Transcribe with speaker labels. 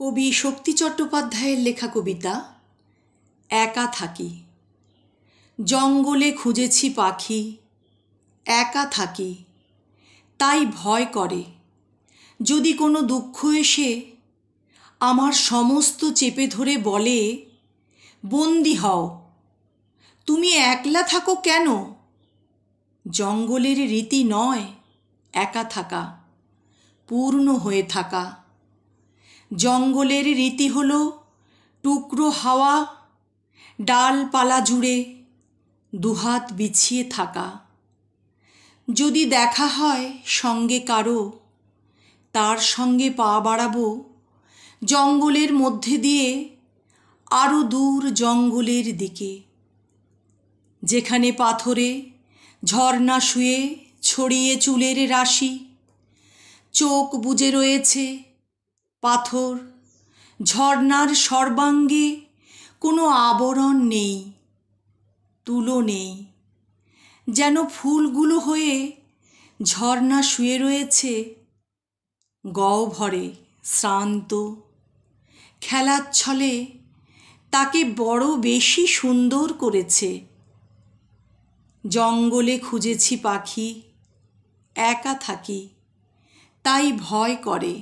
Speaker 1: কবি শক্তি চট্টোপাধ্যায়ের লেখা কবিতা একা থাকি। জঙ্গলে খুঁজেছি পাখি, একা থাকি, তাই ভয় করে যদি কোনো দুঃখ এসে আমার সমস্ত চেপে ধরে বলে, বন্দি হও, তুমি একলা থাকো কেন? জঙ্গলের রীতি নয় একা থাকা, পূর্ণ হয়ে থাকা। জঙ্গলের রীতি হলো টুকরো হাওয়া, ডালপালা জুড়ে দুহাত বিছিয়ে থাকা। যদি দেখা হয় সঙ্গে কারো, তার সঙ্গে পা বাড়াবো জঙ্গলের মধ্যে দিয়ে আরও দূর জঙ্গলের দিকে, যেখানে পাথরে ঝর্ণা শুয়ে ছড়িয়ে চুলের রাশি। চোখ বুজে রয়েছে পাথর, ঝর্ণার সর্বাঙ্গে কোনো আবরণ নেই, তুলো নেই, যেন ফুলগুলো হয়ে ঝর্ণা শুয়ে রয়েছে গহ্বরে শ্রান্ত। খেলার ছলে তাকে বড় বেশি সুন্দর করেছে। জঙ্গলে খুঁজেছি পাখি, একা থাকি, তাই ভয় করে।